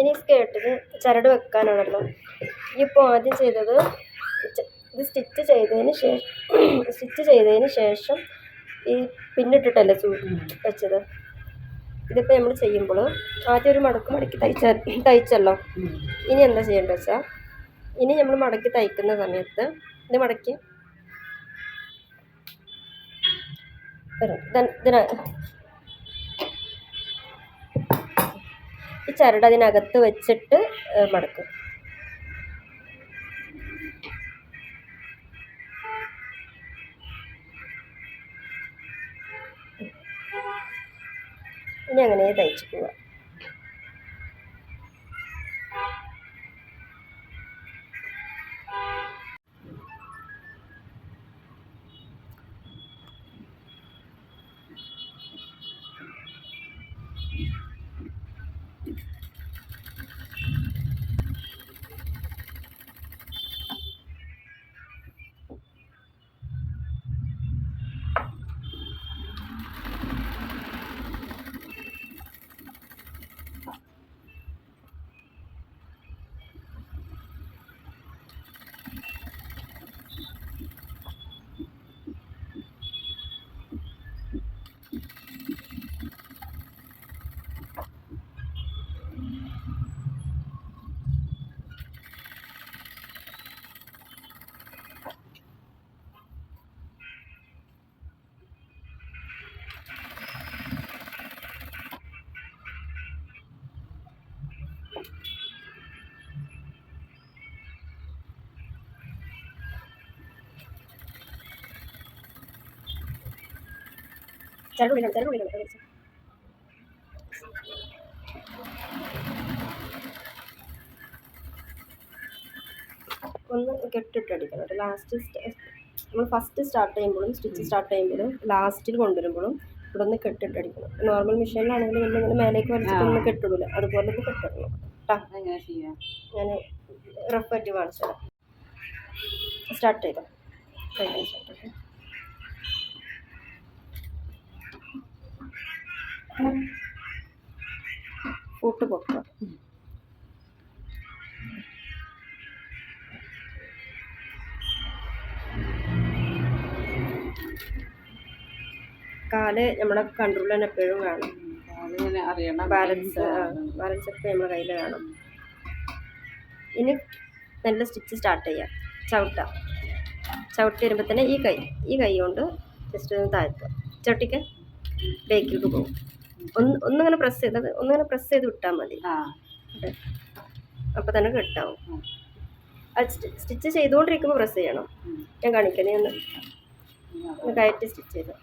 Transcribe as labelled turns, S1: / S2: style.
S1: ഇനി സ്കേർട്ടിന് ചരട് വെക്കാനാണല്ലോ. ഇപ്പോൾ ആദ്യം ചെയ്തത് ഇത് സ്റ്റിച്ച് ചെയ്തതിന് ശേഷം ഈ പിന്നിട്ടിട്ടല്ലേ വെച്ചത്. ഇതിപ്പോൾ നമ്മൾ ചെയ്യുമ്പോൾ ആദ്യം ഒരു മടക്കി തയ്ച്ചല്ലോ. ഇനി എന്താ ചെയ്യേണ്ടത് വെച്ചാൽ, ഇനി നമ്മൾ മടക്കി തയ്ക്കുന്ന സമയത്ത് ഇത് മടക്കി ഈ ചരട് അതിനകത്ത് വെച്ചിട്ട് മടക്കും. ഇനി അങ്ങനെ തയ്ച്ചു പോവാം. ഒന്ന് കെട്ടിട്ടടിക്കണം. ലാസ്റ്റ് നമ്മൾ ഫസ്റ്റ് സ്റ്റാർട്ട് ചെയ്യുമ്പോഴും സ്റ്റിച്ച് സ്റ്റാർട്ട് ചെയ്യുമ്പോഴും ലാസ്റ്റിൽ കൊണ്ടുവരുമ്പോഴും ഇവിടെ ഒന്ന് കെട്ടിട്ടടിക്കണം. നോർമൽ മെഷീനിലാണെങ്കിൽ നമ്മളിങ്ങനെ മേലേക്ക് വലിച്ചിട്ടൊന്നും കെട്ടിടില്ല, അതുപോലെ ഒന്ന് കെട്ടിടണം കേട്ടോ. ഞാൻ റഫായിട്ട് കാണിച്ചു തരാം. സ്റ്റാർട്ട് ചെയ്തോ. കൂട്ട് പൊക്കുക. കാല് നമ്മുടെ കൺട്രോളിൽ തന്നെ എപ്പോഴും വേണം. ബാലൻസ് എപ്പോഴും നമ്മുടെ കയ്യിൽ വേണം. ഇനി നല്ല സ്റ്റിച്ച് സ്റ്റാർട്ട് ചെയ്യാം. ചവിട്ടി വരുമ്പോൾ തന്നെ ഈ കൈ കൊണ്ട് ജസ്റ്റ് ഒന്ന് താഴ്ത്തുക. ചവിട്ടിക്ക് ബേക്കിലേക്ക് പോകും. ഒന്നിങ്ങനെ പ്രസ് ചെയ്ത് വിട്ടാൽ മതി. അപ്പോൾ തന്നെ കെട്ടാവും. അത് സ്റ്റിച്ച് ചെയ്തുകൊണ്ടിരിക്കുമ്പോൾ പ്രസ് ചെയ്യണം. ഞാൻ കാണിക്കാം. നീ ഒന്ന് കയറ്റി സ്റ്റിച്ച് ചെയ്തോ.